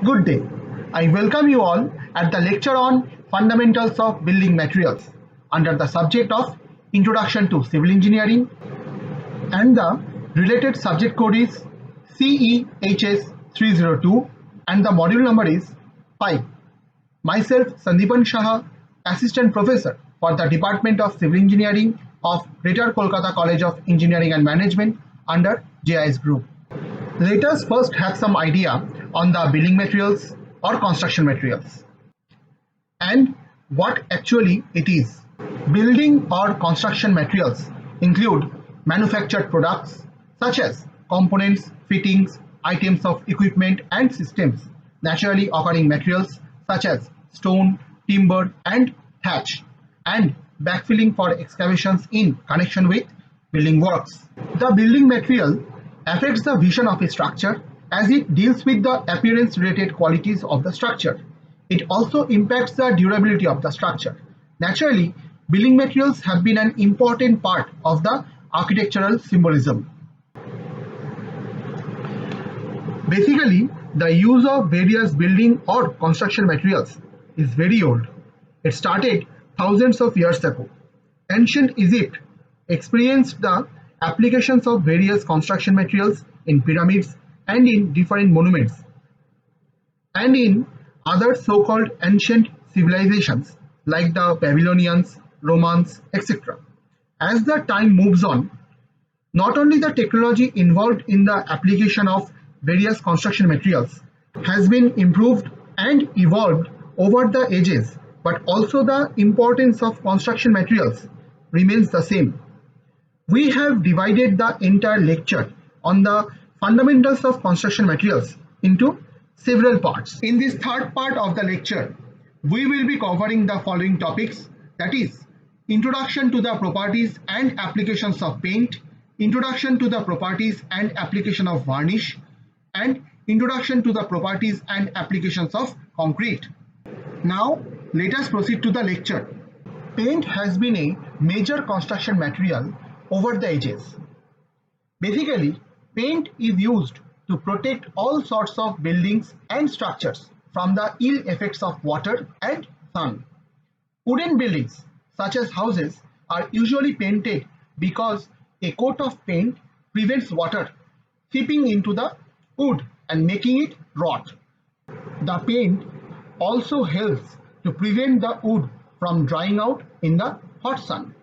Good day. I welcome you all at the lecture on Fundamentals of Building Materials under the subject of Introduction to Civil Engineering, and the related subject code is CEHS 302 and the module number is 5. Myself Sandeepan Shah, Assistant Professor for the Department of Civil Engineering of Greater Kolkata College of Engineering and Management under JIS Group. Let us first have some idea on the building materials or construction materials and what actually it is. Building or construction materials include manufactured products such as components, fittings, items of equipment and systems, naturally occurring materials such as stone, timber and thatch, and backfilling for excavations in connection with building works. The building material affects the vision of a structure as it deals with the appearance related qualities of the structure. It also impacts the durability of the structure. Naturally, building materials have been an important part of the architectural symbolism. Basically, the use of various building or construction materials is very old. It started thousands of years ago. Ancient Egypt experienced the applications of various construction materials in pyramids and in different monuments, and in other so-called ancient civilizations like the Babylonians, Romans, etc. As the time moves on, not only the technology involved in the application of various construction materials has been improved and evolved over the ages, but also the importance of construction materials remains the same. We have divided the entire lecture on the fundamentals of construction materials into several parts. In this third part of the lecture, we will be covering the following topics, that is, introduction to the properties and applications of paint, introduction to the properties and application of varnish, and introduction to the properties and applications of concrete. Now, let us proceed to the lecture. Paint has been a major construction material over the ages. Basically, paint is used to protect all sorts of buildings and structures from the ill effects of water and sun. Wooden buildings, such as houses, are usually painted because a coat of paint prevents water seeping into the wood and making it rot. The paint also helps to prevent the wood from drying out in the hot sun.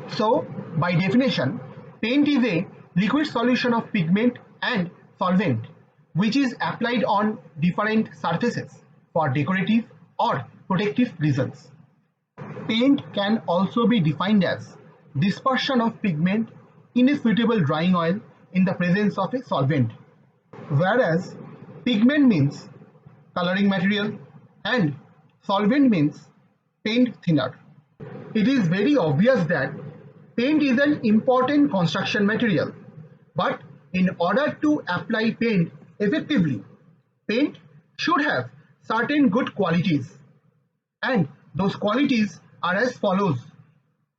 So, by definition, paint is a liquid solution of pigment and solvent which is applied on different surfaces for decorative or protective reasons. Paint can also be defined as dispersion of pigment in a suitable drying oil in the presence of a solvent, whereas pigment means coloring material and solvent means paint thinner. It is very obvious that paint is an important construction material, but in order to apply paint effectively, paint should have certain good qualities, and those qualities are as follows.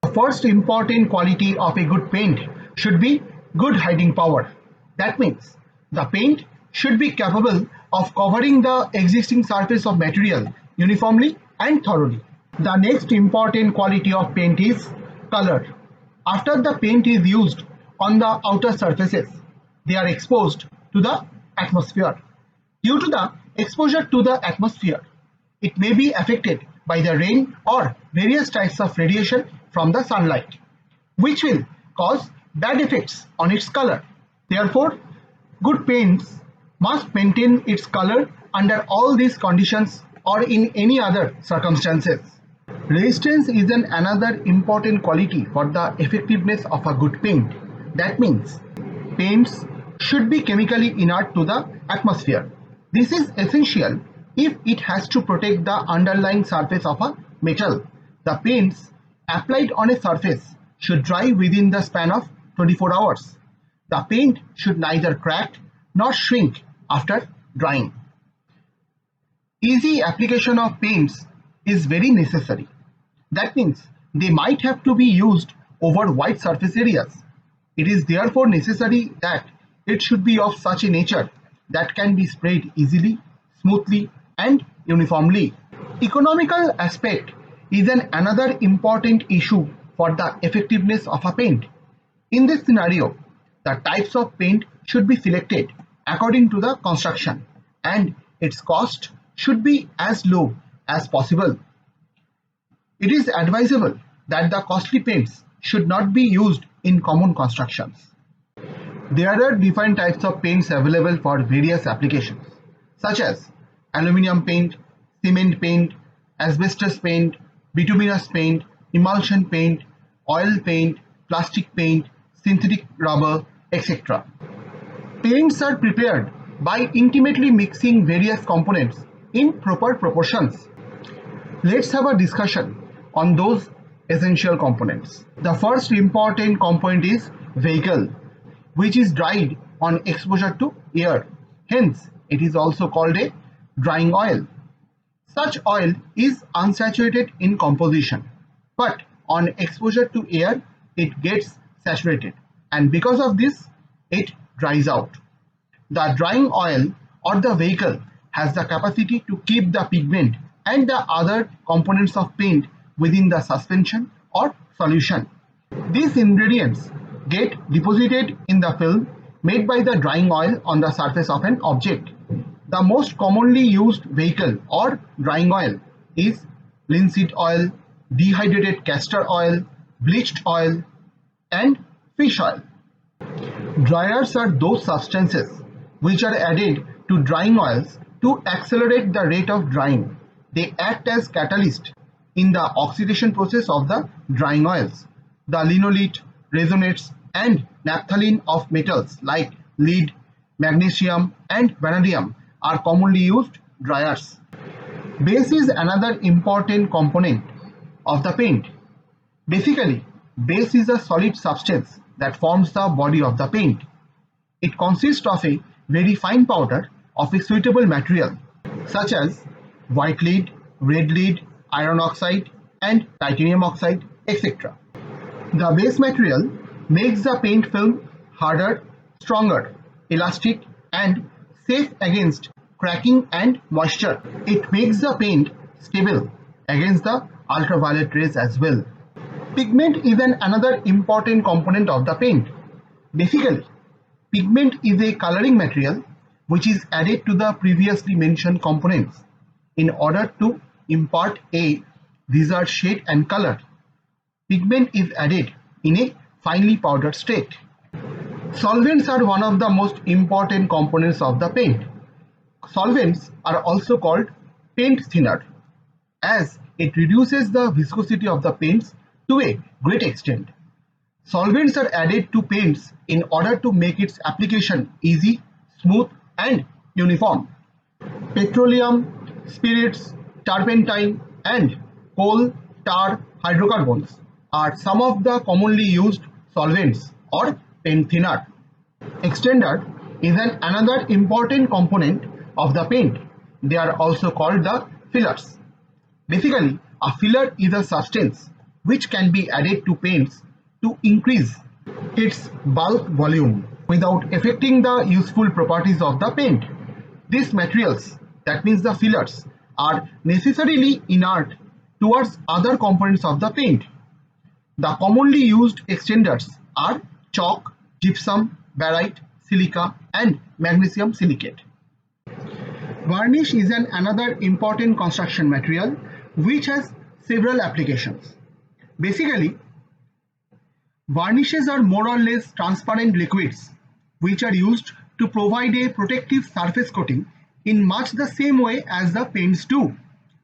The first important quality of a good paint should be good hiding power. That means the paint should be capable of covering the existing surface of material uniformly and thoroughly. The next important quality of paint is color. After the paint is used on the outer surfaces, they are exposed to the atmosphere. Due to the exposure to the atmosphere, it may be affected by the rain or various types of radiation from the sunlight, which will cause bad effects on its color. Therefore, good paints must maintain its color under all these conditions or in any other circumstances. Resistance is another important quality for the effectiveness of a good paint. That means paints should be chemically inert to the atmosphere. This is essential if it has to protect the underlying surface of a metal. The paints applied on a surface should dry within the span of 24 hours. The paint should neither crack nor shrink after drying. Easy application of paints is very necessary. That means they might have to be used over wide surface areas. It is therefore necessary that it should be of such a nature that can be sprayed easily, smoothly and uniformly. Economical aspect is another important issue for the effectiveness of a paint. In this scenario, the types of paint should be selected according to the construction and its cost should be as low as possible. It is advisable that the costly paints should not be used in common constructions. There are different types of paints available for various applications, such as aluminum paint, cement paint, asbestos paint, bituminous paint, emulsion paint, oil paint, plastic paint, synthetic rubber, etc. Paints are prepared by intimately mixing various components in proper proportions. Let's have a discussion on those essential components. The first important component is vehicle, which is dried on exposure to air. Hence, it is also called a drying oil. Such oil is unsaturated in composition, but on exposure to air, it gets saturated, and because of this, it dries out. The drying oil or the vehicle has the capacity to keep the pigment and the other components of paint within the suspension or solution. These ingredients get deposited in the film made by the drying oil on the surface of an object. The most commonly used vehicle or drying oil is linseed oil, dehydrated castor oil, bleached oil, and fish oil. Dryers are those substances which are added to drying oils to accelerate the rate of drying. They act as catalyst in the oxidation process of the drying oils. The linolete, resonates, and naphthalene of metals like lead, magnesium, and vanadium are commonly used dryers. Base is another important component of the paint. Basically, base is a solid substance that forms the body of the paint. It consists of a very fine powder of a suitable material such as white lead, red lead, iron oxide, and titanium oxide, etc. The base material makes the paint film harder, stronger, elastic, and safe against cracking and moisture. It makes the paint stable against the ultraviolet rays as well. Pigment is another important component of the paint. Basically, pigment is a coloring material which is added to the previously mentioned components in order to impart a desired shade and color. Pigment is added in a finely powdered state. Solvents are one of the most important components of the paint. Solvents are also called paint thinner, as it reduces the viscosity of the paints to a great extent. Solvents are added to paints in order to make its application easy, smooth, and uniform. Petroleum, spirits, turpentine, and coal tar hydrocarbons are some of the commonly used solvents or paint thinner. Extender is another important component of the paint. They are also called the fillers. Basically, a filler is a substance which can be added to paints to increase its bulk volume without affecting the useful properties of the paint. These materials, that means the fillers, are necessarily inert towards other components of the paint. The commonly used extenders are chalk, gypsum, barite, silica, and magnesium silicate. Varnish is another important construction material which has several applications. Basically, varnishes are more or less transparent liquids which are used to provide a protective surface coating in much the same way as the paints do.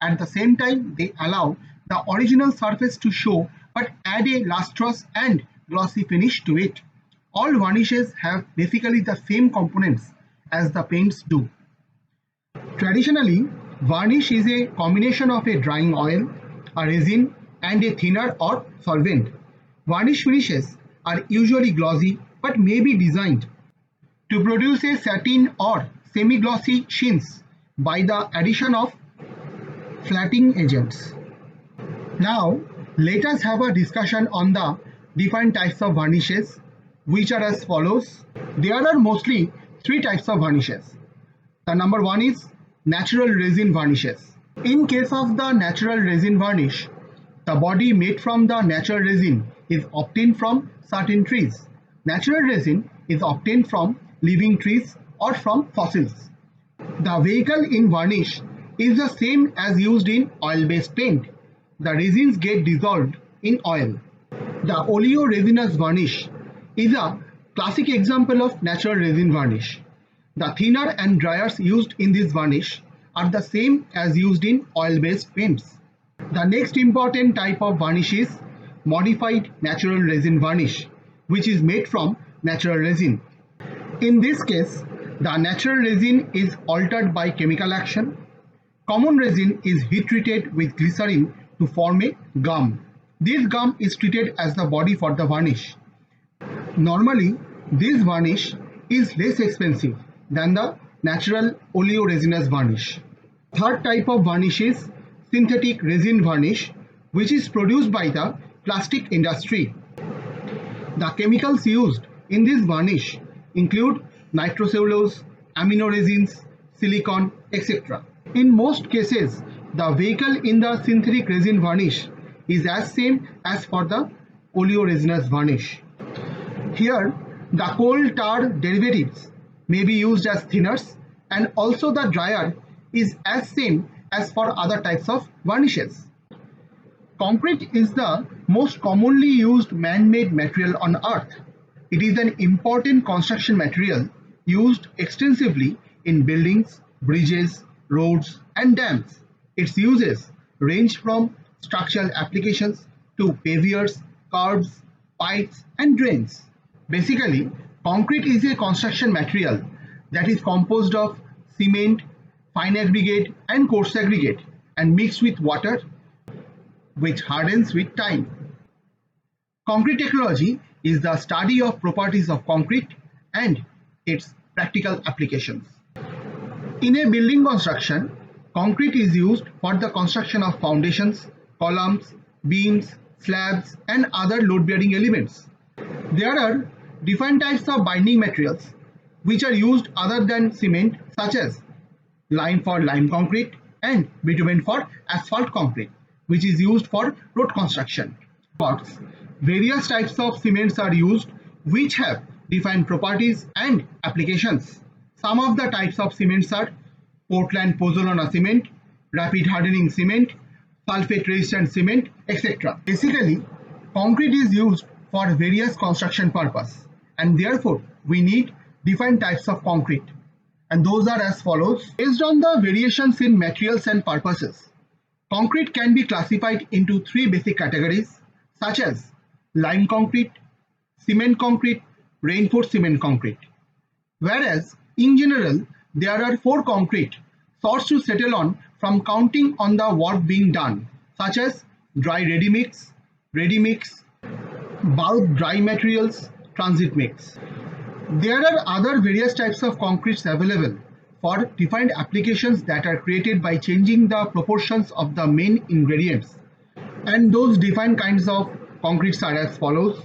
At the same time, they allow the original surface to show but add a lustrous and glossy finish to it. All varnishes have basically the same components as the paints do. Traditionally, varnish is a combination of a drying oil, a resin, and a thinner or solvent. Varnish finishes are usually glossy but may be designed to produce a satin or semi-glossy shins by the addition of flattening agents. Now, let us have a discussion on the different types of varnishes, which are as follows. There are mostly three types of varnishes. The number one is natural resin varnishes. In case of the natural resin varnish, the body made from the natural resin is obtained from certain trees. Natural resin is obtained from living trees or from fossils. The vehicle in varnish is the same as used in oil-based paint. The resins get dissolved in oil. The oleoresinous varnish is a classic example of natural resin varnish. The thinner and dryers used in this varnish are the same as used in oil-based paints. The next important type of varnish is modified natural resin varnish, which is made from natural resin. In this case, the natural resin is altered by chemical action. Common resin is heat treated with glycerin to form a gum. This gum is treated as the body for the varnish. Normally, this varnish is less expensive than the natural oleoresinous varnish. Third type of varnish is synthetic resin varnish, which is produced by the plastic industry. The chemicals used in this varnish include nitrocellulose, amino resins, silicon, etc. In most cases, the vehicle in the synthetic resin varnish is as same as for the oleoresinous varnish. Here, the coal tar derivatives may be used as thinners, and also the dryer is as same as for other types of varnishes. Concrete is the most commonly used man-made material on earth. It is an important construction material used extensively in buildings, bridges, roads, and dams. Its uses range from structural applications to pavers, curbs, pipes, and drains. Basically, concrete is a construction material that is composed of cement, fine aggregate, and coarse aggregate, and mixed with water, which hardens with time. Concrete technology is the study of properties of concrete and its practical applications. In a building construction, concrete is used for the construction of foundations, columns, beams, slabs, and other load-bearing elements. There are different types of binding materials which are used other than cement, such as lime for lime concrete and bitumen for asphalt concrete, which is used for road construction. But various types of cements are used which have defined properties and applications. Some of the types of cements are Portland pozzolana cement, rapid hardening cement, sulfate resistant cement, etc. Basically, concrete is used for various construction purposes, and therefore we need different types of concrete, and those are as follows. Based on the variations in materials and purposes, concrete can be classified into three basic categories, such as lime concrete, cement concrete, reinforced cement concrete. Whereas in general there are four concrete sorts to settle on from counting on the work being done, such as dry ready mix, bulk dry materials, transit mix. There are other various types of concretes available for defined applications that are created by changing the proportions of the main ingredients. And those defined kinds of concretes are as follows: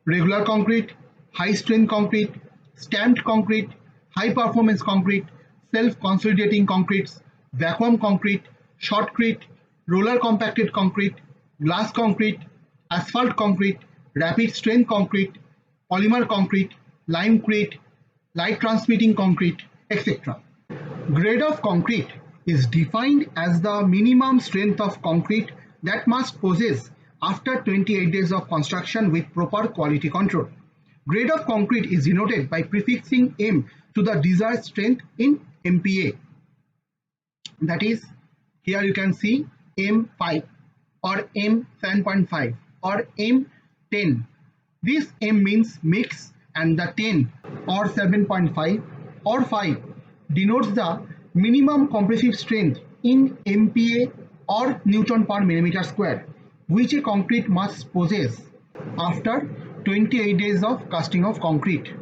regular concrete, high strength concrete, stamped concrete, high performance concrete, self-consolidating concretes, vacuum concrete, shotcrete, roller compacted concrete, glass concrete, asphalt concrete, rapid strength concrete, polymer concrete, limecrete, light transmitting concrete, etc. Grade of concrete is defined as the minimum strength of concrete that must possess after 28 days of construction with proper quality control. Grade of concrete is denoted by prefixing M to the desired strength in MPa. That is, here you can see M5 or M7.5 or M10. This M means mix, and the 10 or 7.5 or 5 denotes the minimum compressive strength in MPa or Newton per millimeter square, which a concrete must possess after 28 days of casting of concrete.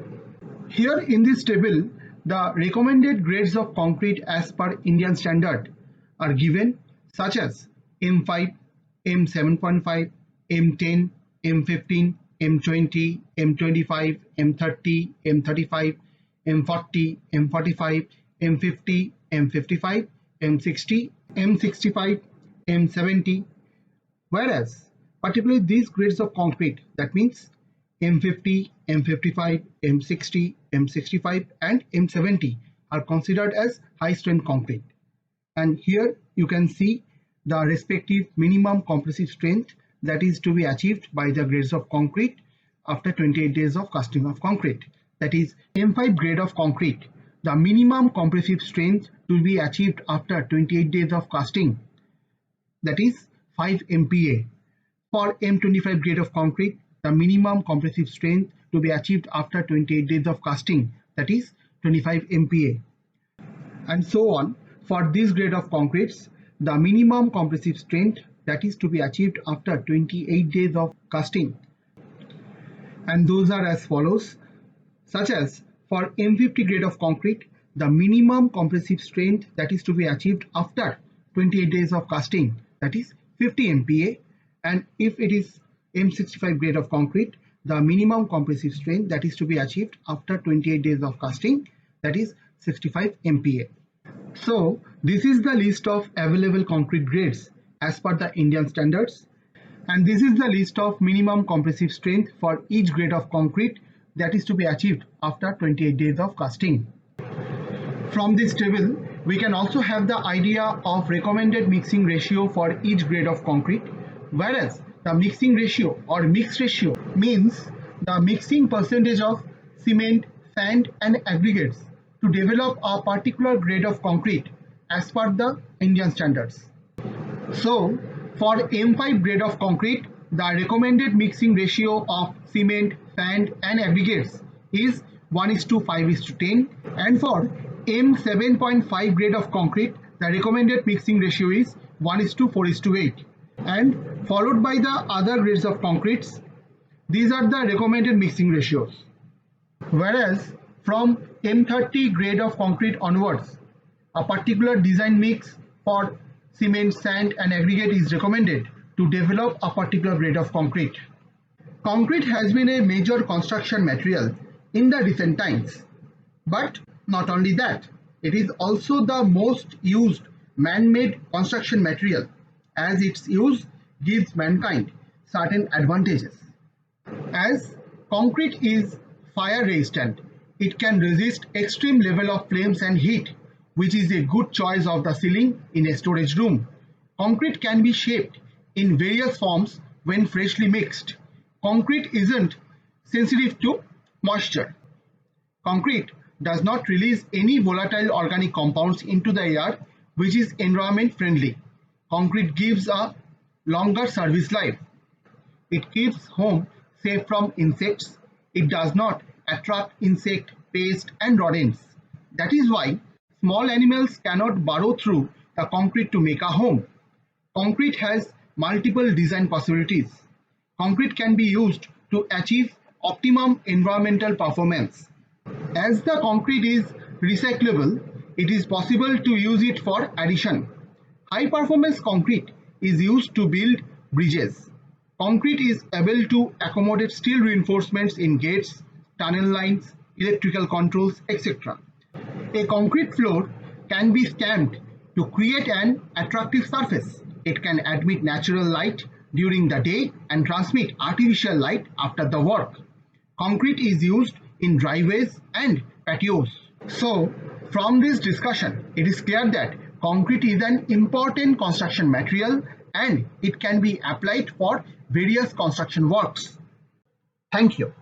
Here in this table, the recommended grades of concrete as per Indian standard are given, such as M5, M7.5, M10, M15, M20, M25, M30, M35, M40, M45, M50, M55, M60, M65, M70. Whereas, particularly these grades of concrete, that means M50, M55, M60, M65 and M70 are considered as high strength concrete. And here you can see the respective minimum compressive strength that is to be achieved by the grades of concrete after 28 days of casting of concrete. That is M5 grade of concrete. The minimum compressive strength to be achieved after 28 days of casting, that is 5 MPa. For M25 grade of concrete, the minimum compressive strength to be achieved after 28 days of casting, that is 25 MPa. And so on. For this grade of concretes, the minimum compressive strength that is to be achieved after 28 days of casting. And those are as follows, such as for M50 grade of concrete, the minimum compressive strength that is to be achieved after 28 days of casting, that is 50 MPa. And if it is M65 grade of concrete, the minimum compressive strength that is to be achieved after 28 days of casting, that is 65 MPa. So this is the list of available concrete grades as per the Indian standards, and this is the list of minimum compressive strength for each grade of concrete that is to be achieved after 28 days of casting. From this table, we can also have the idea of recommended mixing ratio for each grade of concrete, whereas the mixing ratio or mix ratio means the mixing percentage of cement, sand and aggregates to develop a particular grade of concrete as per the Indian standards. So, for M5 grade of concrete, the recommended mixing ratio of cement, sand and aggregates is 1:5:10, and for M7.5 grade of concrete, the recommended mixing ratio is 1:4:8, and followed by the other grades of concretes. These are the recommended mixing ratios. Whereas from M30 grade of concrete onwards, a particular design mix for cement, sand and aggregate is recommended to develop a particular grade of concrete. Concrete has been a major construction material in the recent times. But not only that, it is also the most used man-made construction material, as its use gives mankind certain advantages. As concrete is fire resistant, it can resist extreme level of flames and heat, which is a good choice of the ceiling in a storage room. Concrete can be shaped in various forms when freshly mixed. Concrete isn't sensitive to moisture. Concrete does not release any volatile organic compounds into the air, which is environment friendly. Concrete gives a longer service life. It keeps home safe from insects. It does not attract insect, pest and rodents. That is why small animals cannot burrow through the concrete to make a home. Concrete has multiple design possibilities. Concrete can be used to achieve optimum environmental performance. As the concrete is recyclable, it is possible to use it for addition. High performance concrete is used to build bridges. Concrete is able to accommodate steel reinforcements in gates, tunnel lines, electrical controls, etc. A concrete floor can be stamped to create an attractive surface. It can admit natural light during the day and transmit artificial light after the work. Concrete is used in driveways and patios. So, from this discussion, it is clear that concrete is an important construction material and it can be applied for various construction works. Thank you.